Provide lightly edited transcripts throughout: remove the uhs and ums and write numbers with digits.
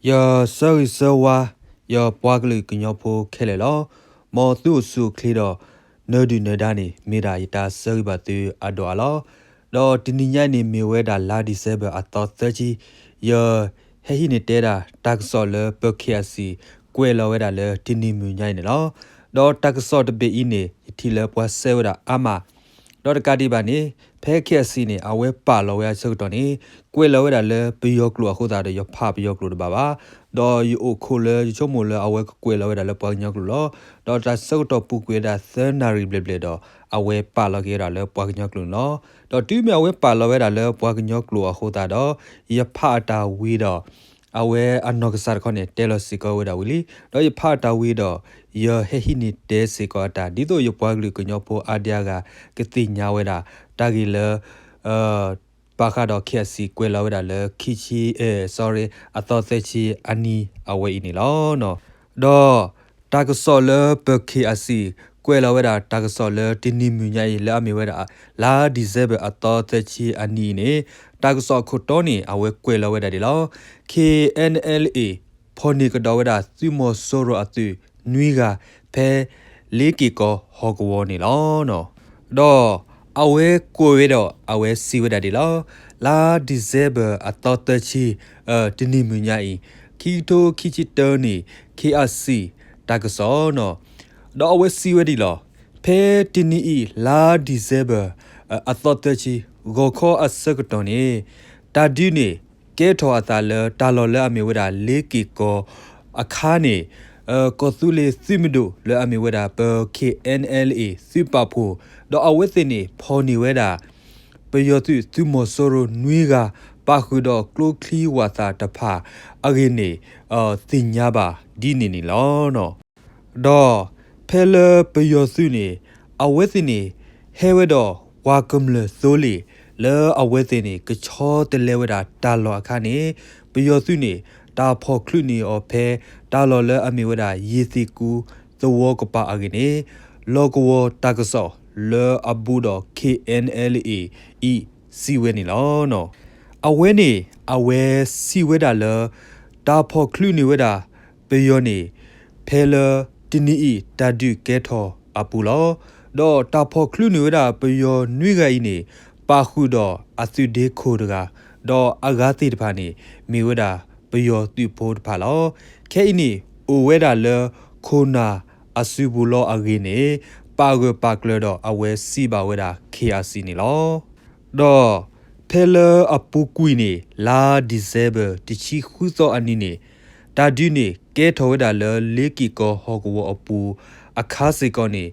Your sorry so your boggly gunyopo kelelo, more through su clido, no do no dani, mira ita sorry but the adoalo, no diniani me weda ladi saber at thought 30, your hehinitera, tag solar, perkiasi, quella weda le tini munyanelo, no tag sort be ine, itila was severa ama. တော့ကတိပါနေဖဲခက်စီနေအဝဲပါလောရဆုတ်တော်နေကွယ်လောရလဲပယောကလောခုတာရဖပယောကလောတပါပါတော့ယိုခိုလဲချုံမလဲအဝဲကွယ်လောရလဲပညောကလောတော့တဆုတ်တော်ပူကွေတာသနာရီဘလဘလတော့အဝဲပါလောကေရလဲပညောကလောနော်တော့တူးမြောက်ဝဲပါလောရလဲပညောကလောခုတာတော့ရဖတာဝီတော့အဝဲအနောက်ကစားခေါနေတဲလစီကောဝဒါဝီလီတော့ရဖတာဝီတော့ယဟဟိနီတဲစီကောတာဒီတော့ရပွားကလေးကညောပေါ်အဒီယာကကတိညာဝဲတာတာဂီလပါခါတော့ခက်စီကွယ်လာဝဲတာလေခီချီsorry အတော်သက်ချီအနီအဝဲအင်းလောနော်တော့တာကဆော်လပခေအစီကွယ်လာဝဲတာတာကဆော်လတင်းနီမြညာရီလာမီဝဲတာလာဒီဇက်ဘအတော်သက်ချီအနီနေတာကဆော်ခုတော်နေအဝဲကွယ်လာဝဲတာဒီလော KNLA ဖော်နီကတော်ဝဲတာစီမောဆိုရအတူနွီကဖဲလေးကီကောဟောကဝနေလောနော်တော့အဝဲကိုဝဲတော့အဝဲစီဝဲတာဒီလောလာဒီဇက်ဘအတော်တချီတင်းနီမြညာဤခီတိုခီချီတောနီ KRC တကစောနော်တော့အဝဲစီဝဲဒီလောဖဲတင်းနီဤလာဒီဇက်ဘအတော်တချီဂောခောအစကတော်နေတာဒီနေကဲထောအတာလတာလော်လအမေဝဒလေးကီကောအခါနေကောသူလေစီမဒိုလအမေဝဒပ KNLA စီပဖိုတော့အဝဲစင်းနေဖော်နေဝဲတာပယောသူသူမဆိုရိုနွေကပါခုတော့ကလိုခလီဝါသာတဖာအဂိနေတင်ညာပါဒီနေနေလောနော်တော့ဖဲလပယောသူနေအဝဲစင်းနေဟဲဝဲတော့ဝါကမ်လဆိုလီလဲအဝဲစင်းနေကချောတလဲဝဲတာတာလော်အခါနေပယောသူနေတာဖော်ခလုနေအဖဲတာလော်လဲအမေဝဲတာယေစီကူသဝကပါအဂိနေလောကဝတာကဆောလဲအဘူတော့ KNLA ဤစီဝဲနေလောနော်အဝဲနေအဝဲစီဝဲတာလဲတာဖော်ခလုနေဝဲတာပယောနေဖဲလတင်းနီတာဒုကဲထောအပူလောတော့တာဖော်ခလုနေဝဲတာပယောနွိကဤနေပါခုတော့အသုဒေခိုတကတော့အဂါတိတဖာနေမိဝဲတာပယောသူဖို့တဖာလောခဲဤနေအိုဝဲတာလဲခိုနာအဆူဘူလောအဂိနေပါဂပါကလတော့အဝဲစီပါဝဲတာ KRC နေလောတော့ဖဲလအပူကွီနေလာဒီဇက်ဘတချီခုသောအနီနေတာဒူနေကဲထောဝဲတာလဲလေကီကောဟောကဝအပူအခါစေကောနေ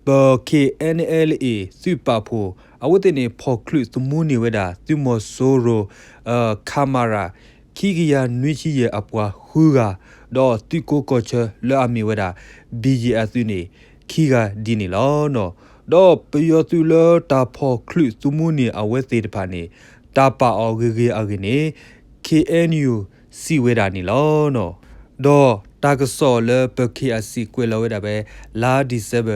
ဘ KNLA စုပဖိုအဝတ်တင်ဖော်ခလုသမူနေဝဲတာသူမဆိုရိုခါမာရာခီဂီယာနွိချီရဲ့အပွားဟူကတော့တူကိုကောချလာအမီဝဲတာ BGS နေခီကဒီနေလောနော်တော့ပယောသူလတာဖော်ခလုသမူနေအဝဲသေးတဖာနေတာပါအော်ဂေဂေအဂိနေ KNU စီဝဲတာနေလောနော်တော့တာကဆော်လပ KRC ကွယ်လောဝဲတာပဲလာဒီဇက်ဘ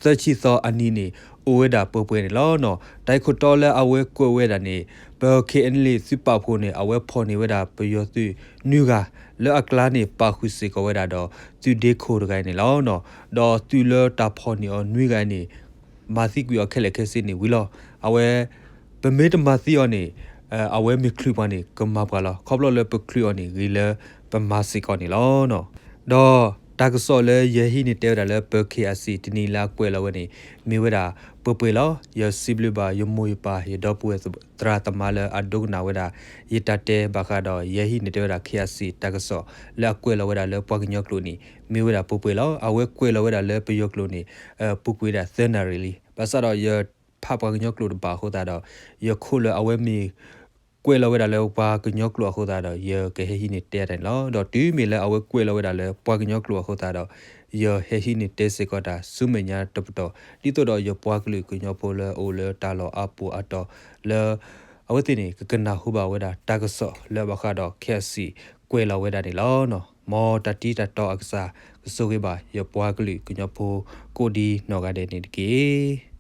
သချီသောအနီနေအိုဝဲတာပွဲနေလောနော်တိုင်ခုတော်လဲအဝဲကွယ်ဝဲတာနေဘ KNL စပဖို့နေအဝဲဖော်နေဝဲတာပယောသူနူကလောအကလာနေပါခုစီကဝဲတာတော့သူဒေခိုတကိုင်းနေလောနော်တော့သူလတာဖော်နေအနွေကိုင်းနေမာစီကွေခက်လက်ခက်စနေဝီလောအဝဲဗမေတမာစီောနေအဝဲမခလူပါနေကမပါလာခေါပလောလပခလူနေဂီလပမာစီကောနေလောနော်တော့တာကဆော်လဲယဟိနေတဲတာလဲပ KRC တနီလာကွယ်လောဝနေမေဝဒါပပွေလောယစီဘလဘာယမွေပါယဒပွေတရာတမလာအဒုနာဝဒါယတတဲဘခါတော့ယဟိနေတဲတာ KRC တာကဆော်လဲကွယ်လောဝဒါလဲပွားကညောကလိုနီမေဝဒါပပွေလောအဝဲကွယ်လောဝဒါလဲပယောကလိုနီပပွေဒါသနာရီလီဘာသာတော့ယဖပွားကညောကလိုတပါဟိုတာတော့ယခိုလအဝဲမီကွယ်လောဝဲတာလဲပါကညောကလောခိုတာတော့ယေကဟဟိနေတဲတယ်လောတော့တူးမီလဲအဝဲကွယ်လောဝဲတာလဲပွားကညောကလောခိုတာတော့ယေဟဟိနေတဲစေကတာစုမညာတပတော့ဒီတော့ယေပွားကလူကညောပိုလဲအိုလဲတာလောအပူအတော့လဲအဝဲတင်နေကနာဟုပါဝဲတာတာကဆော့လဲဘခါတော့ခက်စီကွယ်လောဝဲတာနေလောနော်မောတတိတတော့အကစားဆိုကေပါယေပွားကလူကညောပိုကိုဒီနော်ကတဲ့နေတကေ